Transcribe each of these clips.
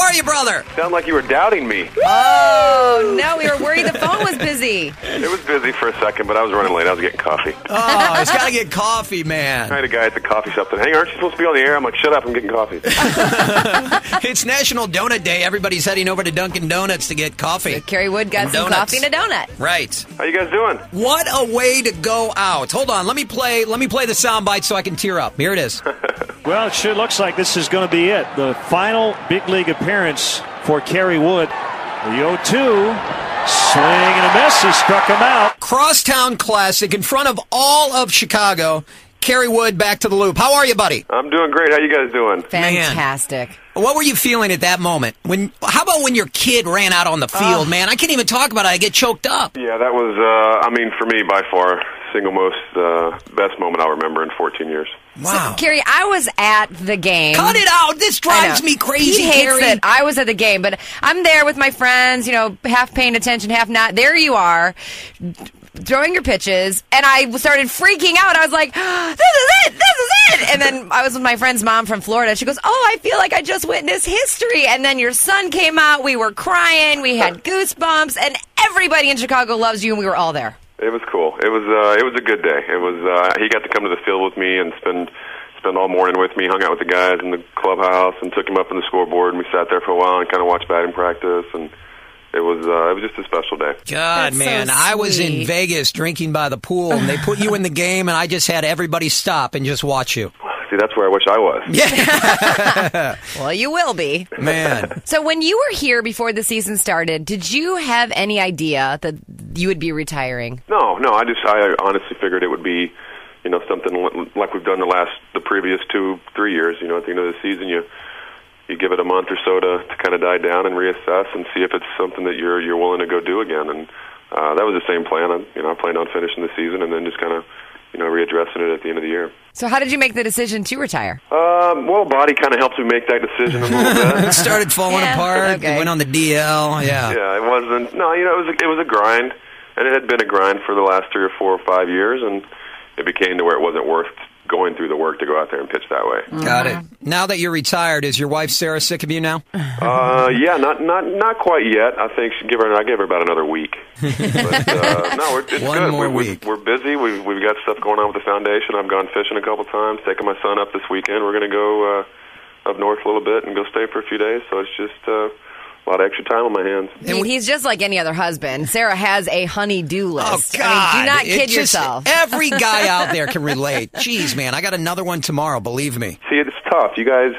are you, brother? Sound like you were doubting me. Oh, no, we were worried the phone was busy. It was busy for a second, but I was running late. I was getting coffee. Oh, he's got to get coffee, man. I had a guy at the coffee shop that, hey, aren't you supposed to be on the air? I'm like, shut up, I'm getting coffee. It's National Donut Day. Everybody's heading over to Dunkin' Donuts to get coffee. So Kerry Wood got some coffee and a donut. Right. How you guys doing? What a way to go out. Hold on, let me play the soundbite so I can tear up. Here it is. Well, it sure looks like this is going to be it. The final big league appearance for Kerry Wood. The 0-2. Swing and a miss. He struck him out. Crosstown Classic in front of all of Chicago. Kerry Wood back to the loop. How are you, buddy? I'm doing great. How you guys doing? Fantastic. Man. What were you feeling at that moment? How about when your kid ran out on the field, man? I can't even talk about it. I get choked up. Yeah, that was, for me, by far, single most best moment I'll remember in 14 years. Wow. So, Kerry, I was at the game. Cut it out. This drives me crazy, He hates Kerry. it. I was at the game, but I'm there with my friends, half paying attention, half not. There you are, throwing your pitches, and I started freaking out. I was like, this is it! This is it! And then I was with my friend's mom from Florida. She goes, oh, I feel like I just witnessed history. And then your son came out. We were crying. We had goosebumps. And everybody in Chicago loves you, and we were all there. It was cool. It was a good day. It was he got to come to the field with me and spend all morning with me, hung out with the guys in the clubhouse, and took him up on the scoreboard, and we sat there for a while and kind of watched batting practice, and it was just a special day. God, That's man, so I was in sweet. Vegas drinking by the pool, and they put you in the game, and I just had everybody stop and just watch you. See, that's where I wish I was. Yeah. Well, you will be. Man. So when you were here before the season started, did you have any idea that you would be retiring? No, I honestly figured it would be, something like we've done the previous 2-3 years. At the end of the season, you give it a month or so to kind of die down and reassess and see if it's something that you're willing to go do again. And that was the same plan. I planned on finishing the season and then just kind of, readdressing it at the end of the year. So how did you make the decision to retire? Well, body kind of helped me make that decision a little bit. It started falling apart. Okay. It went on the DL. Yeah. Yeah, it wasn't. No, it was a grind, and it had been a grind for the last 3 or 4 or 5 years, and it became to where it wasn't worth going through the work to go out there and pitch that way. Got it. Now that you're retired, is your wife Sarah sick of you now? Yeah, not quite yet. I think I gave her about another week. But no, it's One good. more week. We're busy. We've got stuff going on with the foundation. I've gone fishing a couple times, taking my son up this weekend. We're going to go up north a little bit and go stay for a few days. So it's just a lot of extra time on my hands. I mean, he's just like any other husband. Sarah has a honey-do list. Oh, God. I mean, do not kid It's just- yourself. Every guy out there can relate. Jeez, man, I got another one tomorrow, believe me. See, it's tough. You guys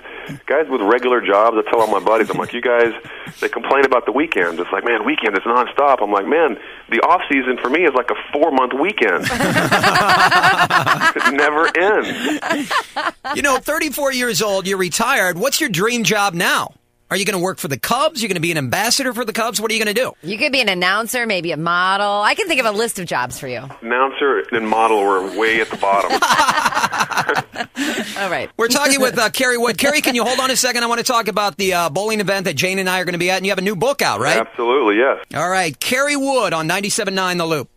with regular jobs, I tell all my buddies, I'm like, you guys, they complain about the weekends. It's like, man, weekend is nonstop. I'm like, man, the off season for me is like a 4-month weekend. It never ends. 34 years old, you're retired. What's your dream job now? Are you going to work for the Cubs? You're going to be an ambassador for the Cubs? What are you going to do? You could be an announcer, maybe a model. I can think of a list of jobs for you. Announcer and model were way at the bottom. All right. We're talking with Kerry Wood. Kerry, can you hold on a second? I want to talk about the bowling event that Jane and I are going to be at, and you have a new book out, right? Absolutely, yes. All right. Kerry Wood on 97.9 The Loop.